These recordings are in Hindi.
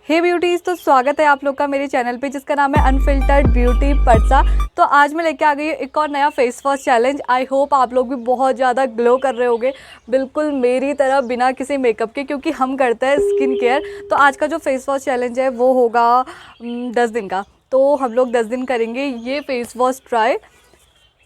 हे ब्यूटीज़, तो स्वागत है आप लोग का मेरे चैनल पे जिसका नाम है अनफिल्टर्ड ब्यूटी परसा। तो आज मैं लेके आ गई हूँ एक और नया face wash challenge. I hope आप लोग भी बहुत ज़्यादा ग्लो कर रहे होगे, बिल्कुल मेरी तरह बिना किसी मेकअप के, क्योंकि हम करते हैं स्किन केयर। तो आज का जो फेस वॉश चैलेंज है वो होगा 10 दिन का। तो हम लोग 10 दिन करेंगे ये फेस वॉश ट्राई।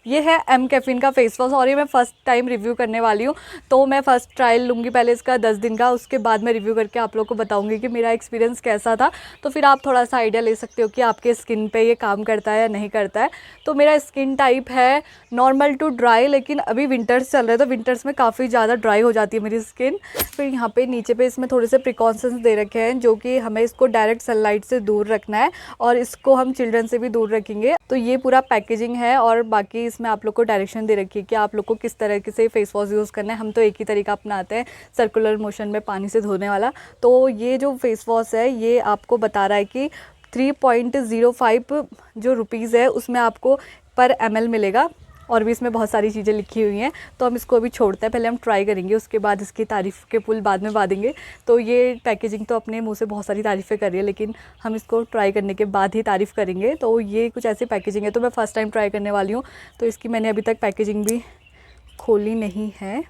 ये है एम कैफ़ीन का फेस वॉश और ये मैं फ़र्स्ट टाइम रिव्यू करने वाली हूँ। तो मैं फ़र्स्ट ट्रायल लूँगी पहले इसका 10 दिन का, उसके बाद मैं रिव्यू करके आप लोग को बताऊँगी कि मेरा एक्सपीरियंस कैसा था। तो फिर आप थोड़ा सा आइडिया ले सकते हो कि आपके स्किन पे ये काम करता है या नहीं करता है। तो मेरा स्किन टाइप है नॉर्मल टू ड्राई, लेकिन अभी विंटर्स चल रहे हैं तो विंटर्स में काफ़ी ज़्यादा ड्राई हो जाती है मेरी स्किन। फिर यहाँ पे नीचे पे इसमें थोड़े से प्रिकॉशंस दे रखे हैं, जो कि हमें इसको डायरेक्ट सनलाइट से दूर रखना है और इसको हम चिल्ड्रन से भी दूर रखेंगे। तो ये पूरा पैकेजिंग है और बाकी इसमें आप लोग को डायरेक्शन दे रखी है कि आप लोग को किस तरह से फेस वॉश यूज़ करना है। हम तो एक ही तरीका अपनाते हैं, सर्कुलर मोशन में पानी से धोने वाला। तो ये जो फेस वॉश है ये आपको बता रहा है कि 3.05 जो रुपीज़ है उसमें आपको पर ml मिलेगा। और भी इसमें बहुत सारी चीज़ें लिखी हुई हैं। तो हम इसको अभी छोड़ते हैं, पहले हम ट्राई करेंगे, उसके बाद इसकी तारीफ़ के पुल बाद में बांधेंगे। तो ये पैकेजिंग तो अपने मुंह से बहुत सारी तारीफ़ें कर रही है, लेकिन हम इसको ट्राई करने के बाद ही तारीफ़ करेंगे। तो ये कुछ ऐसी पैकेजिंग है, तो मैं फ़र्स्ट टाइम ट्राई करने वाली हूँ। तो इसकी मैंने अभी तक पैकेजिंग भी खोली नहीं है।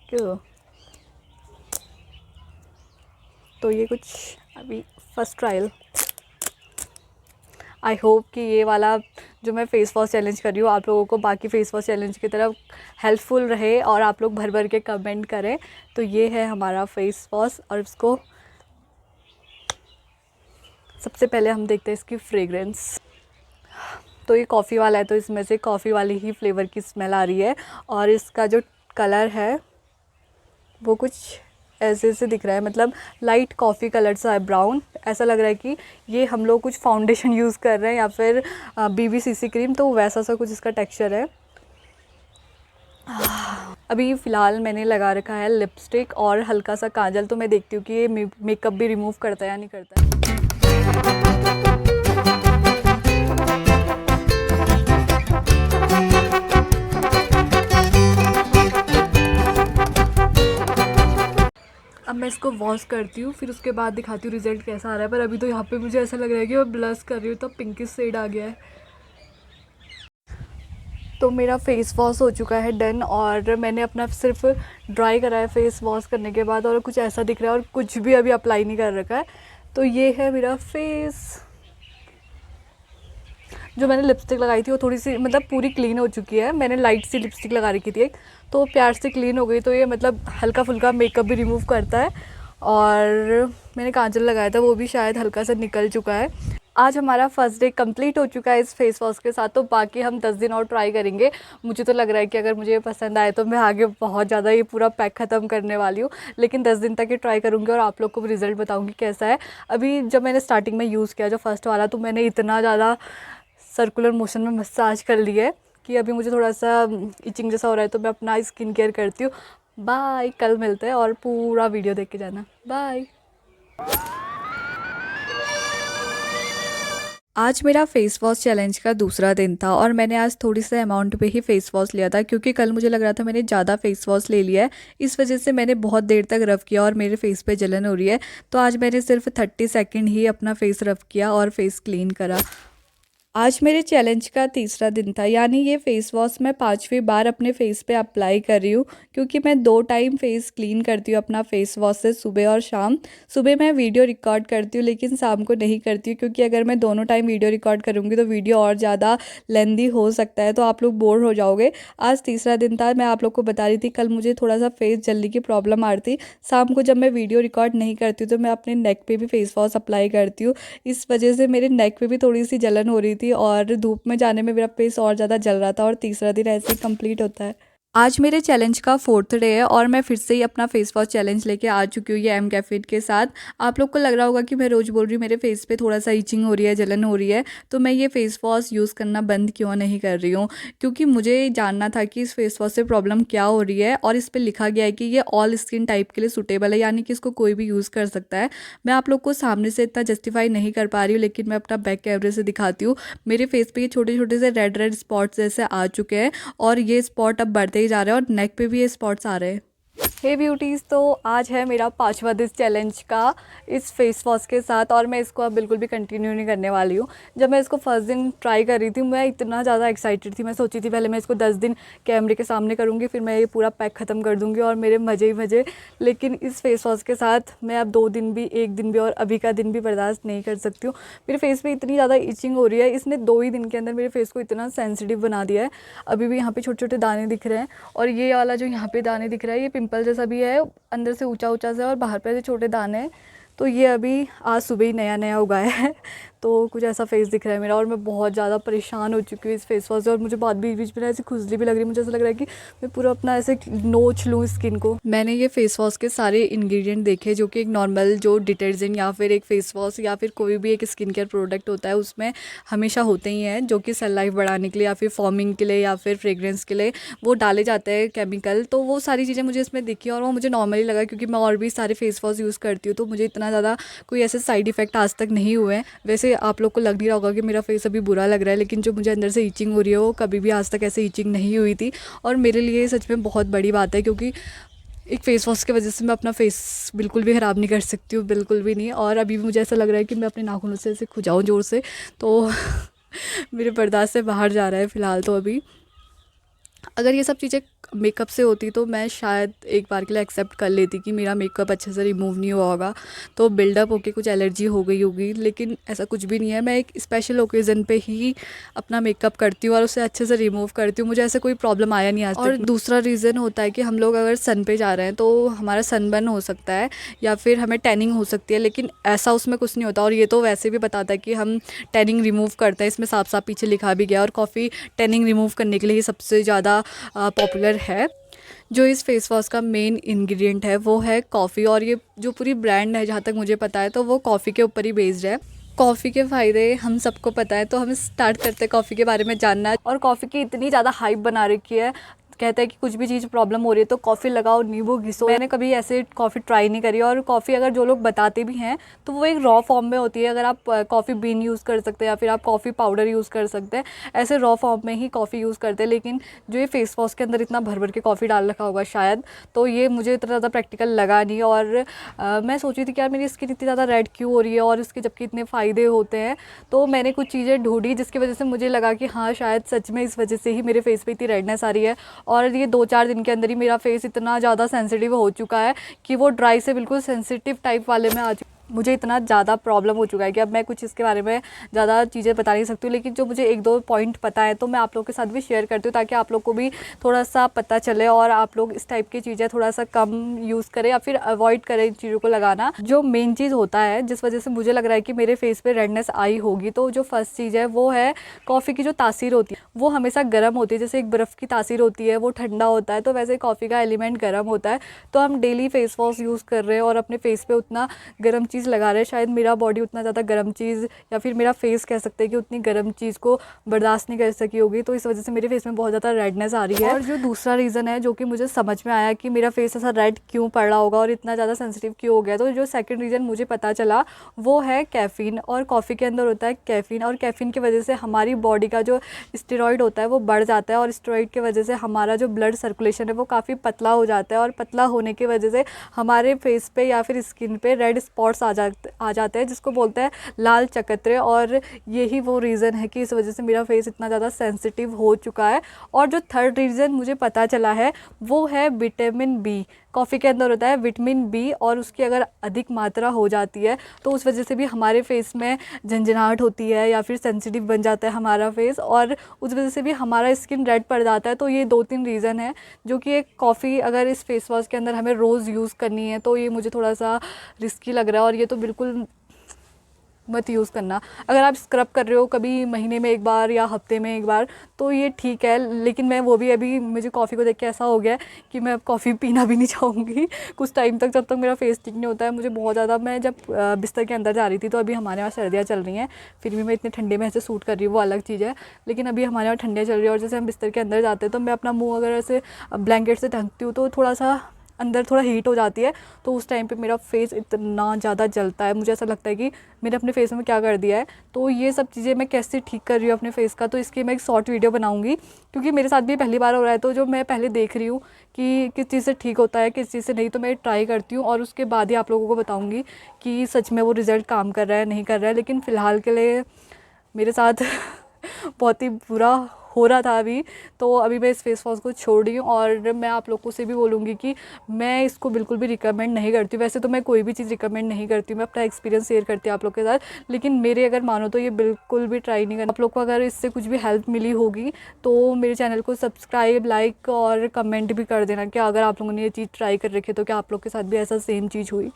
क्यों? तो ये कुछ अभी फर्स्ट ट्रायल। आई होप कि ये वाला जो मैं फ़ेस वॉश चैलेंज कर रही हूँ आप लोगों को बाकी फ़ेस वॉश चैलेंज की तरफ हेल्पफुल रहे और आप लोग भर भर के कमेंट करें। तो ये है हमारा फ़ेस वॉश और इसको सबसे पहले हम देखते हैं इसकी फ्रेगरेंस। तो ये कॉफ़ी वाला है, तो इसमें से कॉफ़ी वाली ही फ्लेवर की स्मेल आ रही है और इसका जो कलर है वो कुछ ऐसे से दिख रहा है, मतलब लाइट कॉफ़ी कलर सा है, ब्राउन। ऐसा लग रहा है कि ये हम लोग कुछ फाउंडेशन यूज़ कर रहे हैं या फिर BB-CC क्रीम, तो वैसा सा कुछ इसका टेक्सचर है। अभी फ़िलहाल मैंने लगा रखा है लिपस्टिक और हल्का सा काजल। तो मैं देखती हूँ कि ये मेकअप भी रिमूव करता है या नहीं करता है। अब मैं इसको वॉश करती हूँ, फिर उसके बाद दिखाती हूँ रिज़ल्ट कैसा आ रहा है। पर अभी तो यहाँ पे मुझे ऐसा लग रहा है कि मैं ब्लश कर रही हूँ, तो पिंकिश शेड आ गया है। तो मेरा फ़ेस वॉश हो चुका है डन और मैंने अपना सिर्फ ड्राई करा है फेस वॉश करने के बाद, और कुछ ऐसा दिख रहा है और कुछ भी अभी अप्लाई नहीं कर रखा है। तो ये है मेरा फेस। जो मैंने लिपस्टिक लगाई थी वो थोड़ी सी मतलब पूरी क्लीन हो चुकी है। मैंने लाइट सी लिपस्टिक लगा रखी थी एक, तो प्यार से क्लीन हो गई। तो ये मतलब हल्का फुल्का मेकअप भी रिमूव करता है। और मैंने काजल लगाया था, वो भी शायद हल्का सा निकल चुका है। आज हमारा फर्स्ट डे कंप्लीट हो चुका है इस फेस वॉश के साथ। तो बाकी हम 10 दिन और ट्राई करेंगे। मुझे तो लग रहा है कि अगर मुझे पसंद आए तो मैं आगे बहुत ज़्यादा ये पूरा पैक ख़त्म करने वाली हूँ, लेकिन 10 दिन तक ये ट्राई करूँगी और आप लोग को भी रिज़ल्ट बताऊँगी कैसा है। अभी जब मैंने स्टार्टिंग में यूज़ किया जो फर्स्ट वाला, तो मैंने इतना ज़्यादा सर्कुलर मोशन में मसाज कर ली है कि अभी मुझे थोड़ा सा इचिंग जैसा हो रहा है। तो मैं अपना स्किन केयर करती हूँ। बाय, कल मिलते हैं और पूरा वीडियो देख के जाना। बाय। आज मेरा फ़ेस वॉश चैलेंज का दूसरा दिन था और मैंने आज थोड़ी से अमाउंट पे ही फ़ेस वॉश लिया था, क्योंकि कल मुझे लग रहा था मैंने ज़्यादा फ़ेस वॉश ले लिया है। इस वजह से मैंने बहुत देर तक रफ़ किया और मेरे फेस पे जलन हो रही है। तो आज मैंने सिर्फ 30 सेकंड ही अपना फेस रफ़ किया और फेस क्लीन करा। आज मेरे चैलेंज का तीसरा दिन था, यानी ये फ़ेस वॉश मैं 5वीं बार अपने फेस पे अप्लाई कर रही हूँ, क्योंकि मैं 2 टाइम फेस क्लीन करती हूँ अपना फेस वॉश से, सुबह और शाम। सुबह मैं वीडियो रिकॉर्ड करती हूँ लेकिन शाम को नहीं करती हूँ, क्योंकि अगर मैं दोनों टाइम वीडियो रिकॉर्ड करूँगी तो वीडियो और ज़्यादा लेंदी हो सकता है, तो आप लोग बोर हो जाओगे। आज तीसरा दिन था। मैं आप लोग को बता रही थी कल मुझे थोड़ा सा फेस जल्दी की प्रॉब्लम आ रही थी। शाम को जब मैं वीडियो रिकॉर्ड नहीं करती हूँ तो मैं अपने नेक पे भी फेस वॉश अप्लाई करती हूँ। इस वजह से मेरे नेक पे भी थोड़ी सी जलन हो रही थी और धूप में जाने में मेरा फेस और ज़्यादा जल रहा था। और तीसरा दिन ऐसे ही कंप्लीट होता है। आज मेरे चैलेंज का 4th डे है और मैं फिर से ही अपना फेस वॉश चैलेंज लेके आ चुकी हूँ ये एम कैफ़ीन के साथ। आप लोग को लग रहा होगा कि मैं रोज़ बोल रही हूँ मेरे फेस पे थोड़ा सा इचिंग हो रही है, जलन हो रही है। तो मैं ये फेस वॉश यूज़ करना बंद क्यों नहीं कर रही हूँ, क्योंकि मुझे जानना था कि इस फेस वॉश से प्रॉब्लम क्या हो रही है। और इस पर लिखा गया है कि ये ऑल स्किन टाइप के लिए सूटेबल है, यानी कि इसको कोई भी यूज़ कर सकता है। मैं आप लोग को सामने से इतना जस्टिफाई नहीं कर पा रही हूँ, लेकिन मैं अपना बैक कैमरे से दिखाती हूँ। मेरे फेस पे ये छोटे छोटे से रेड स्पॉट्स जैसे आ चुके हैं और ये स्पॉट अब बढ़ते ही जा रहे हैं और नेक पे भी ये स्पॉट्स आ रहे हैं। हे ब्यूटीज़, तो आज है मेरा 5वां दिन चैलेंज का इस फेस वॉश के साथ और मैं इसको अब बिल्कुल भी कंटिन्यू नहीं करने वाली हूँ। जब मैं इसको फर्स्ट दिन ट्राई कर रही थी मैं इतना ज़्यादा एक्साइटेड थी। मैं सोची थी पहले मैं इसको 10 दिन कैमरे के सामने करूँगी, फिर मैं ये पूरा पैक ख़त्म कर दूँगी और मेरे मज़े ही मज़े। लेकिन इस फेस वॉश के साथ मैं अब 2 दिन भी, 1 दिन भी और अभी का दिन भी बर्दाश्त नहीं कर सकती हूँ। मेरे फेस पर इतनी ज़्यादा इचिंग हो रही है। इसने 2 ही दिन के अंदर मेरे फेस को इतना सेंसिटिव बना दिया है। अभी भी यहाँ पर छोटे छोटे दाने दिख रहे हैं और ये वाला जो यहाँ पर दाने दिख रहा है ये पिम्पल जैसा भी है, अंदर से ऊंचा ऊंचा से और बाहर पे से छोटे दाने हैं। तो ये अभी आज सुबह ही नया नया उगाया है तो कुछ ऐसा फेस दिख रहा है मेरा और मैं बहुत ज़्यादा परेशान हो चुकी हूँ इस फेस वॉश से। और मुझे बाद बीच बीच में ऐसी खुजली भी लग रही है। मुझे ऐसा लग रहा है कि मैं पूरा अपना ऐसे नोच लूँ स्किन को। मैंने ये फेस वॉश के सारे इंग्रेडिएंट देखे जो कि एक नॉर्मल जो डिटर्जेंट या फिर एक फेस वॉश या फिर कोई भी एक स्किन केयर प्रोडक्ट होता है उसमें हमेशा होते ही हैं, जो कि सेल लाइफ बढ़ाने के लिए या फिर फॉर्मिंग के लिए या फिर फ्रेग्रेंस के लिए वो डाले जाते हैं केमिकल। तो वो सारी चीज़ें मुझे इसमें दिखी और वो मुझे नॉर्मली लगा क्योंकि मैं और भी सारे फेस वॉश यूज़ करती हूँ तो मुझे इतना ज़्यादा कोई ऐसे साइड इफ़ेक्ट आज तक नहीं हुए हैं। वैसे आप लोग को लग नहीं रहा होगा कि मेरा फेस अभी बुरा लग रहा है, लेकिन जो मुझे अंदर से ईचिंग हो रही है वो कभी भी आज तक ऐसे ईचिंग नहीं हुई थी और मेरे लिए सच में बहुत बड़ी बात है क्योंकि एक फ़ेस वॉश की वजह से मैं अपना फेस बिल्कुल भी ख़राब नहीं कर सकती हूँ, बिल्कुल भी नहीं। और अभी भी मुझे ऐसा लग रहा है कि मैं अपने नाखूनों से ऐसे खुजाऊँ ज़ोर से, तो मेरे बर्दाश्त से बाहर जा रहा है फ़िलहाल। तो अभी अगर ये सब चीज़ें मेकअप से होती तो मैं शायद एक बार के लिए एक्सेप्ट कर लेती कि मेरा मेकअप अच्छे से रिमूव नहीं हुआ होगा तो बिल्डअप होके कुछ एलर्जी हो गई होगी, लेकिन ऐसा कुछ भी नहीं है। मैं एक स्पेशल ओकेज़न पे ही अपना मेकअप करती हूँ और उसे अच्छे से रिमूव करती हूँ। मुझे ऐसा कोई प्रॉब्लम आया नहीं आज तक। और दूसरा रीज़न होता है कि हम लोग अगर सन पे जा रहे हैं तो हमारा सनबर्न हो सकता है या फिर हमें टैनिंग हो सकती है, लेकिन ऐसा उसमें कुछ नहीं होता। और ये तो वैसे भी बताता है कि हम टैनिंग रिमूव करते हैं, इसमें साफ साफ पीछे लिखा भी गया। और कॉफ़ी टैनिंग रिमूव करने के लिए सबसे ज़्यादा पॉपुलर है। जो इस फेस वॉश का मेन इंग्रेडिएंट है वो है कॉफ़ी और ये जो पूरी ब्रांड है जहाँ तक मुझे पता है तो वो कॉफ़ी के ऊपर ही बेस्ड है। कॉफ़ी के फ़ायदे हम सबको पता है तो हम स्टार्ट करते हैं कॉफ़ी के बारे में जानना। और कॉफ़ी की इतनी ज़्यादा हाइप बना रखी है, कहते हैं कि कुछ भी चीज़ प्रॉब्लम हो रही है तो कॉफ़ी लगाओ, नींबू घिसो। मैंने कभी ऐसे कॉफ़ी ट्राई नहीं करी और कॉफ़ी अगर जो लोग बताते भी हैं तो वो एक रॉ फॉर्म में होती है। अगर आप कॉफ़ी बीन यूज़ कर सकते हैं या फिर आप कॉफ़ी पाउडर यूज़ कर सकते हैं, ऐसे रॉ फॉर्म में ही कॉफ़ी यूज़ करते हैं। लेकिन जो ये फेस वॉश के अंदर इतना भर भर के कॉफ़ी डाल रखा होगा शायद, तो ये मुझे इतना ज़्यादा प्रैक्टिकल लगा नहीं। और मैं सोची थी कि यार मेरी स्किन इतनी ज़्यादा रेड क्यों हो रही है और इसके जबकि इतने फ़ायदे होते हैं। तो मैंने कुछ चीज़ें ढूंढी जिसकी वजह से मुझे लगा कि हाँ शायद सच में इस वजह से ही मेरे फेस पे इतनी रेडनेस आ रही है। और ये 2-4 दिन के अंदर ही मेरा फेस इतना ज़्यादा सेंसिटिव हो चुका है कि वो ड्राई से बिल्कुल सेंसिटिव टाइप वाले में आ चुका है। मुझे इतना ज़्यादा प्रॉब्लम हो चुका है कि अब मैं कुछ इसके बारे में ज़्यादा चीज़ें बता नहीं सकती हूँ, लेकिन जो मुझे 1-2 पॉइंट पता है तो मैं आप लोगों के साथ भी शेयर करती हूँ ताकि आप लोग को भी थोड़ा सा पता चले और आप लोग इस टाइप की चीज़ें थोड़ा सा कम यूज़ करें या फिर अवॉइड करें इन चीज़ों को लगाना। जो मेन चीज़ होता है जिस वजह से मुझे लग रहा है कि मेरे फेस पर रेडनेस आई होगी, तो जो फर्स्ट चीज़ है वो है कॉफ़ी की जो तासीर होती है वो हमेशा गर्म होती है। जैसे एक बर्फ़ की तासीर होती है वो ठंडा होता है, तो वैसे कॉफ़ी का एलिमेंट गर्म होता है। तो हम डेली फेस वॉश यूज़ कर रहे हैं और अपने फेस पे उतना गर्म चीज़ लगा रहे हैं, शायद मेरा बॉडी उतना ज़्यादा गर्म चीज़ या फिर मेरा फेस कह सकते हैं कि उतनी गर्म चीज़ को बर्दाश्त नहीं कर सकी होगी, तो इस वजह से मेरे फेस में बहुत ज़्यादा रेडनेस आ रही है। और जो दूसरा रीज़न है जो कि मुझे समझ में आया कि मेरा फेस ऐसा रेड क्यों पड़ रहा होगा और इतना ज़्यादा सेंसिटिव क्यों हो गया, तो जो सेकंड रीज़न मुझे पता चला वो है कैफ़ीन। और कॉफ़ी के अंदर होता है कैफ़ीन और कैफ़ीन की वजह से हमारी बॉडी का जो स्टेरॉइड होता है वो बढ़ जाता है और स्टेरॉइड की वजह से हमारा जो ब्लड सर्कुलेशन है वो काफ़ी पतला हो जाता है और पतला होने की वजह से हमारे फेस पे या फिर स्किन पे रेड स्पॉट्स आ जाते हैं जिसको बोलते हैं लाल चकत्ते। और यही वो रीज़न है कि इस वजह से मेरा फेस इतना ज़्यादा सेंसिटिव हो चुका है। और जो थर्ड रीज़न मुझे पता चला है वो है विटामिन बी। कॉफ़ी के अंदर होता है विटामिन बी और उसकी अगर अधिक मात्रा हो जाती है तो उस वजह से भी हमारे फेस में झंझनाहट होती है या फिर सेंसिटिव बन जाता है हमारा फेस और उस वजह से भी हमारा स्किन रेड पड़ जाता है। तो ये 2-3 रीज़न है जो कि एक कॉफ़ी अगर इस फेस वॉश के अंदर हमें रोज़ यूज़ करनी है तो ये मुझे थोड़ा सा रिस्की लग रहा है और ये तो बिल्कुल मत यूज़ करना। अगर आप स्क्रब कर रहे हो कभी महीने में एक बार या हफ्ते में एक बार तो ये ठीक है, लेकिन मैं वो भी अभी मुझे कॉफ़ी को देख के ऐसा हो गया कि मैं अब कॉफ़ी पीना भी नहीं चाहूँगी कुछ टाइम तक, जब तक मेरा फेस ठीक नहीं होता है। मुझे बहुत ज़्यादा, मैं जब बिस्तर के अंदर जा रही थी तो अभी हमारे यहाँ सर्दियाँ चल रही हैं, फिर भी मैं इतने ठंडे में ऐसे सूट कर रही हूँ वो अलग चीज़ है, लेकिन अभी हमारे यहाँ ठंडियाँ चल रही है और जैसे हम बिस्तर के अंदर जाते हैं तो मैं अपना मुँह अगर ऐसे ब्लैंकेट से ढकती हूँ तो थोड़ा सा अंदर थोड़ा हीट हो जाती है, तो उस टाइम पे मेरा फेस इतना ज़्यादा जलता है, मुझे ऐसा लगता है कि मैंने अपने फेस में क्या कर दिया है। तो ये सब चीज़ें मैं कैसे ठीक कर रही हूँ अपने फेस का, तो इसकी मैं एक शॉर्ट वीडियो बनाऊँगी, क्योंकि मेरे साथ भी पहली बार हो रहा है। तो जो मैं पहले देख रही हूँ कि किस चीज़ से ठीक होता है, किस चीज़ से नहीं, तो मैं ट्राई करती हूँ और उसके बाद ही आप लोगों को बताऊँगी कि सच में वो रिज़ल्ट काम कर रहा है नहीं कर रहा है। लेकिन फ़िलहाल के लिए मेरे साथ बहुत ही बुरा हो रहा था अभी, तो अभी मैं इस फेस वॉश को छोड़ रही हूँ। और मैं आप लोगों से भी बोलूँगी कि मैं इसको बिल्कुल भी रिकमेंड नहीं करती हूँ। वैसे तो मैं कोई भी चीज़ रिकमेंड नहीं करती हूँ, मैं अपना एक्सपीरियंस शेयर करती हूँ आप लोग के साथ, लेकिन मेरे अगर मानो तो ये बिल्कुल भी ट्राई नहीं करना। आप लोग को अगर इससे कुछ भी हेल्प मिली होगी तो मेरे चैनल को सब्सक्राइब, लाइक और कमेंट भी कर देना कि अगर आप लोगों ने ये चीज़ ट्राई कर रखी है तो क्या आप लोग के साथ भी ऐसा सेम चीज़ हुई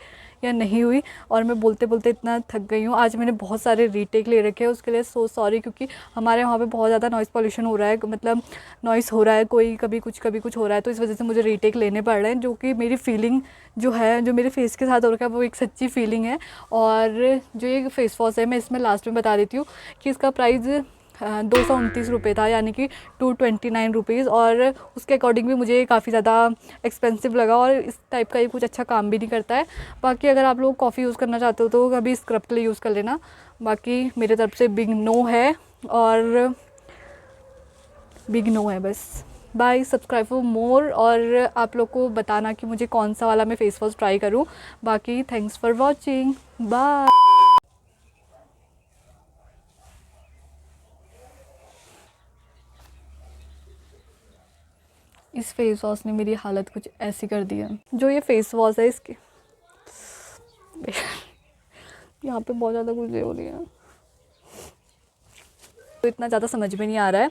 या नहीं हुई। और मैं बोलते बोलते इतना थक गई हूँ। आज मैंने बहुत सारे रीटेक ले रखे हैं, उसके लिए सो सॉरी, क्योंकि हमारे वहाँ पे बहुत ज़्यादा नॉइज़ पॉल्यूशन हो रहा है, मतलब नॉइज़ हो रहा है, कोई कभी कुछ हो रहा है, तो इस वजह से मुझे रीटेक लेने पड़ रहे हैं। जो कि मेरी फीलिंग जो है, जो मेरे फेस के साथ हो रखा है, वो एक सच्ची फीलिंग है। और जो ये फेस वॉश है, मैं इसमें लास्ट में बता देती हूँ कि इसका प्राइस 229 रुपये था, यानी कि 229 रुपीज़। और उसके अकॉर्डिंग भी मुझे काफ़ी ज़्यादा एक्सपेंसिव लगा, और इस टाइप का ये कुछ अच्छा काम भी नहीं करता है। बाकी अगर आप लोग कॉफ़ी यूज़ करना चाहते हो तो कभी स्क्रब के लिए यूज़ कर लेना। बाकी मेरे तरफ से बिग नो है, और बिग नो है बस। बाय, सब्सक्राइब फॉर मोर, और आप लोग को बताना कि मुझे कौन सा वाला मैं फेस वॉश ट्राई करूँ। बाकी थैंक्स फॉर वॉचिंग, बाय। इस फेस वॉश ने मेरी हालत कुछ ऐसी कर दी है। जो ये फेस वॉश है इसके यहाँ पे बहुत ज़्यादा कुछ हो रही है, तो इतना ज़्यादा समझ में नहीं आ रहा है।